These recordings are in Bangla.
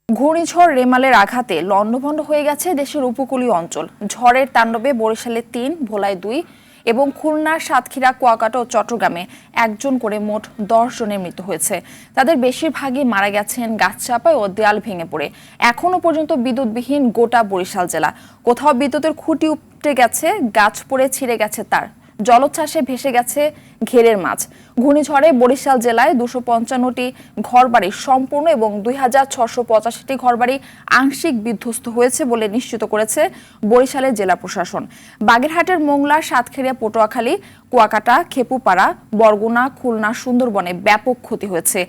ঘূর্ণিঝড় রেমালের আঘাতে লণ্ডভণ্ড হয়ে গেছে দেশের উপকূলীয় অঞ্চল। ঝড়ের তাণ্ডবে বরিশালে ৩, ভোলায় ২ এবং খুলনার সাতক্ষীরা, কুয়াকাটা ও চট্টগ্রামে ১ জন করে মোট ১০ জনের মৃত্যু হয়েছে। তাদের বেশিরভাগই মারা গেছেন গাছচাপায় ও দেয়াল ভেঙে পড়ে। এখনো পর্যন্ত বিদ্যুৎবিহীন গোটা বরিশাল জেলা। কোথাও বিদ্যুতের খুঁটি উপড়ে গেছে, গাছ পড়ে ছিঁড়ে গেছে তার, জলোচ্ছ্বাসে ভেসে গেছে ঘেরের মাছ। ঘূর্ণিঝড়ে বরিশাল জেলায় ২৫৫টি ঘরবাড়ি সম্পূর্ণ এবং ২৬৮৫টি ঘরবাড়ি আংশিক বিধ্বস্ত হয়েছে বলে নিশ্চিত করেছে বরিশালের জেলা প্রশাসন। বাগেরহাটের মোংলা, সাতক্ষীরা, পটুয়াখালী, কুয়াকাটা, খেপুপাড়া, বরগুনা, খুলনা, সুন্দরবনে ব্যাপক ক্ষতি হয়েছে।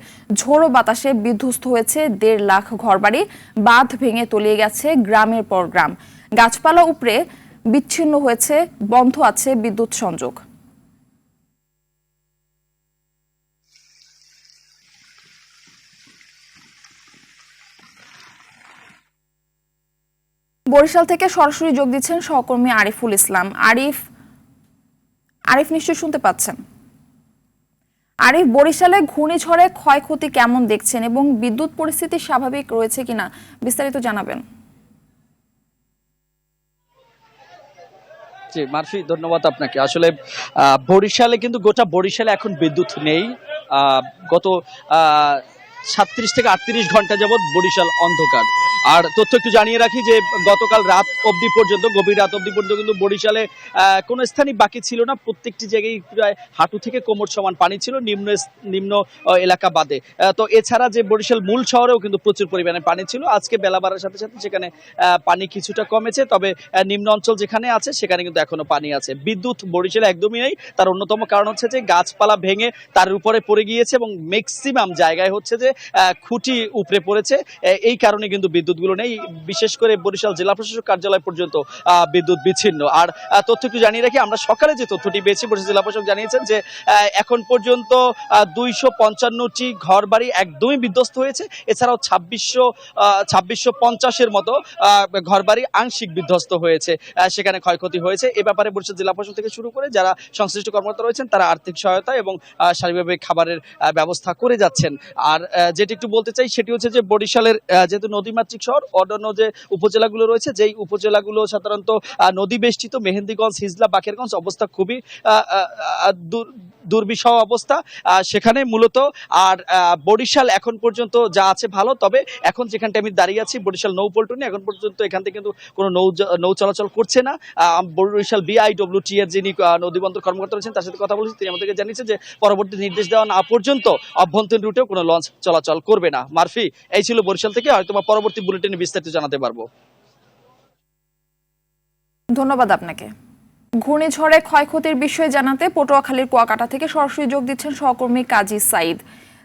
ঝোড়ো বাতাসে বিধ্বস্ত হয়েছে ১.৫ লাখ ঘরবাড়ি, বাঁধ ভেঙে তলিয়ে গেছে গ্রামের পর গ্রাম। গাছপালা উপড়ে বিচ্ছিন্ন হয়েছে, বন্ধ আছে বিদ্যুৎ সংযোগ। বরিশাল থেকে সরাসরি যোগ দিচ্ছেন সহকর্মী আরিফুল ইসলাম। আরিফ নিশ্চয়ই শুনতে পাচ্ছেন। আরিফ, বরিশালে ঘূর্ণিঝড়ে ক্ষয়ক্ষতি কেমন দেখছেন এবং বিদ্যুৎ পরিস্থিতি স্বাভাবিক রয়েছে কিনা বিস্তারিত জানাবেন। জি মারফি, ধন্যবাদ আপনাকে। আসলে বরিশালে কিন্তু গোটা বরিশালে এখন বিদ্যুৎ নেই। গত ৩৭ থেকে ৩৮ ঘন্টা যাবৎ বরিশাল অন্ধকার। আর তথ্য একটু জানিয়ে রাখি যে গতকাল রাত অবধি পর্যন্ত, গভীর রাত অবধি পর্যন্ত কিন্তু বরিশালে কোনো স্থানই বাকি ছিল না। প্রত্যেকটি জায়গায় প্রায় হাঁটু থেকে কোমর সমান পানি ছিল, নিম্ন এলাকা বাদে। তো এছাড়া যে বরিশাল মূল শহরেও কিন্তু প্রচুর পরিমাণে পানি ছিল। আজকে বেলা বাড়ার সাথে সাথে সেখানে পানি কিছুটা কমেছে, তবে নিম্ন অঞ্চল যেখানে আছে সেখানে কিন্তু এখনো পানি আছে। বিদ্যুৎ বরিশালে একদমই নেই। তার অন্যতম কারণ হচ্ছে যে গাছপালা ভেঙে তার উপরে পড়ে গিয়েছে এবং ম্যাক্সিমাম জায়গায় হচ্ছে যে খুঁটি উপড়ে পড়েছে। এই কারণে কিন্তু বিদ্যুৎগুলো নেই। বিশেষ করে বরিশাল জেলা প্রশাসক কার্যালয় পর্যন্ত বিদ্যুৎ বিচ্ছিন্ন। আর তথ্য একটু জানিয়ে রাখি, আমরা সকালে যে তথ্যটি পেয়েছি, বরিশাল জেলা প্রশাসক জানিয়েছেন যে এখন পর্যন্ত ২৫৫টি ঘর বাড়ি একদমই বিধ্বস্ত হয়েছে। এছাড়াও ২৬৫০-এর মতো ঘর বাড়ি আংশিক বিধ্বস্ত হয়েছে, সেখানে ক্ষয়ক্ষতি হয়েছে। এ ব্যাপারে বরিশাল জেলা প্রশাসন থেকে শুরু করে যারা সংশ্লিষ্ট কর্মকর্তা রয়েছেন তারা আর্থিক সহায়তা এবং সার্বিকভাবে খাবারের ব্যবস্থা করে যাচ্ছেন। আর যেটি একটু বলতে চাই সেটি হচ্ছে যে বরিশালের যেহেতু নদীমাতৃক শহর, অন্যান্য যে উপজেলাগুলো রয়েছে, যেই উপজেলাগুলো সাধারণত নদী বেষ্টিত, মেহেন্দিগঞ্জ, হিজলা, বাকেরগঞ্জ অবস্থা খুবই দুর্বিষহ অবস্থা সেখানে মূলত। আর বরিশাল এখন পর্যন্ত যা আছে ভালো, তবে এখন যেখানটা আমি দাঁড়িয়ে আছি বরিশাল নৌপল্টনে, এখন পর্যন্ত এখান থেকে কিন্তু কোনো নৌ চলাচল করছে না। বরিশাল BIWT এর যিনি নদীবন্দর কর্মকর্তা রয়েছেন তার সাথে কথা বলেছি, তিনি আমাদেরকে জানিয়েছেন যে পরবর্তী নির্দেশ দেওয়া না পর্যন্ত অভ্যন্তরীণ রুটেও কোনো লঞ্চ চলাচল করবে না। মারফি, এই ছিল বরিশাল থেকে। হয়তো পরবর্তী বুলেটিনে বিস্তারিত জানাতে পারবো। ধন্যবাদ আপনাকে। ঘূর্ণিঝড়ে ক্ষয়ক্ষতির বিষয়ে জানাতে পটুয়াখালীর কুয়াকাটা থেকে সরাসরি যোগ দিচ্ছেন সহকর্মী কাজী সাইদ।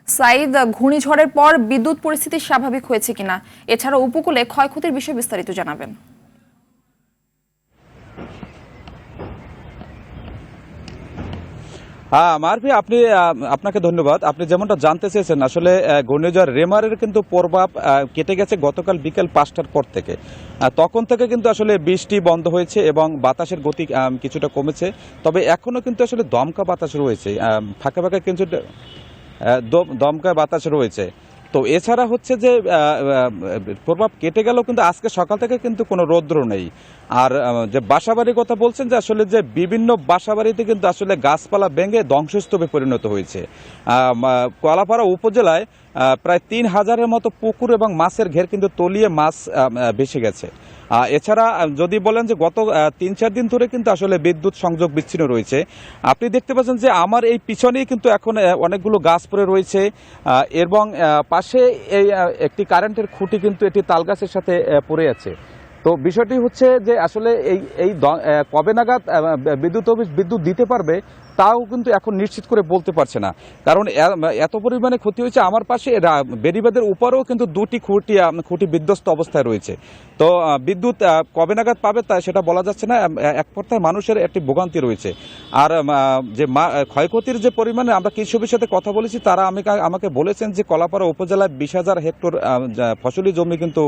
সাইদ, ঘূর্ণিঝড়ের পর বিদ্যুৎ পরিস্থিতি স্বাভাবিক হয়েছে কিনা, এছাড়া উপকূলে ক্ষয়ক্ষতির বিষয়ে বিস্তারিত জানাবেন। হ্যাঁ মারফি, আপনাকে ধন্যবাদ। আপনি যেমনটা জানতে চেয়েছেন, আসলে ঘূর্ণিঝড় রেমারের কিন্তু প্রভাব কেটে গেছে গতকাল বিকেল ৫টার পর থেকে। তখন থেকে কিন্তু আসলে বৃষ্টি বন্ধ হয়েছে এবং বাতাসের গতি কিছুটা কমেছে। তবে এখনো কিন্তু আসলে দমকা বাতাস রয়েছে, ফাঁকা ফাঁকা কিন্তু দমকা বাতাস রয়েছে। তো এছাড়া হচ্ছে যে প্রভাব কেটে গেল, কিন্তু আজকে সকাল থেকে কিন্তু কোনো রৌদ্র নেই। আর যে বাসাবাড়ির কথা বলছেন, যে আসলে যে বিভিন্ন বাসাবাড়িতে কিন্তু আসলে গাছপালা ভেঙে ধ্বংসস্তূপে পরিণত হয়েছে। কলাপাড়া উপজেলায় প্রায় ৩,০০০-এর মতো পুকুর এবং মাছের ঘের কিন্তু তলিয়ে মাছ ভেসে গেছে। এছাড়া যদি বলেন যে গত ৩-৪ দিন ধরে কিন্তু আসলে বিদ্যুৎ সংযোগ বিচ্ছিন্ন রয়েছে। আপনি দেখতে পাচ্ছেন যে আমার এই পিছনেই কিন্তু এখন অনেকগুলো গাছ পড়ে রয়েছে এবং পাশে এই একটি কারেন্টের খুঁটি কিন্তু এটি তালগাছের সাথে পড়ে আছে। তো বিষয়টি হচ্ছে যে আসলে এই কবে নাগাদ বিদ্যুৎ অফিস বিদ্যুৎ দিতে পারবে তাও কিন্তু এখন নিশ্চিত করে বলতে পারছে না, কারণ এত পরিমাণে ক্ষতি হয়েছে। আমার পাশে বেড়িবাঁধের উপরেও কিন্তু 2টি খুঁটি বিধ্বস্ত অবস্থায় রয়েছে। তো বিদ্যুৎ কবে নাগাদ পাবে তা সেটা বলা যাচ্ছে না। এক কথায় মানুষের একটি ভোগান্তি রয়েছে। আর যে ক্ষয়ক্ষতির যে পরিমাণে আমরা কৃষি অফিসের সাথে কথা বলেছি, তারা আমাকে বলেছেন যে কলাপাড়া উপজেলায় 20,000 হেক্টর ফসলি জমি কিন্তু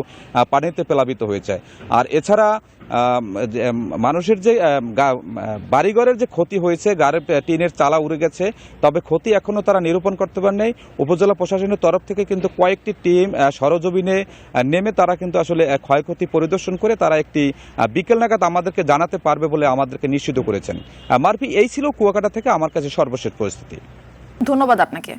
পানিতে প্লাবিত হয়েছে। আর এছাড়া মানুষের যে বাড়িঘরের যে ক্ষতি হয়েছে, টিনের চালা উড়ে গেছে, তবে ক্ষতি এখনো তারা নিরূপণ করতে পারেনি। উপজেলা প্রশাসনের তরফ থেকে কিন্তু কয়েকটি টিম সরজমিনে নেমে তারা কিন্তু আসলে ক্ষয়ক্ষতি পরিদর্শন করে তারা একটি বিকেল নাগাদ আমাদেরকে জানাতে পারবে বলে আমাদেরকে নিশ্চিত করেছেন। মারফি, এই ছিল কুয়াকাটা থেকে আমার কাছে সর্বশেষ পরিস্থিতি। ধন্যবাদ আপনাকে।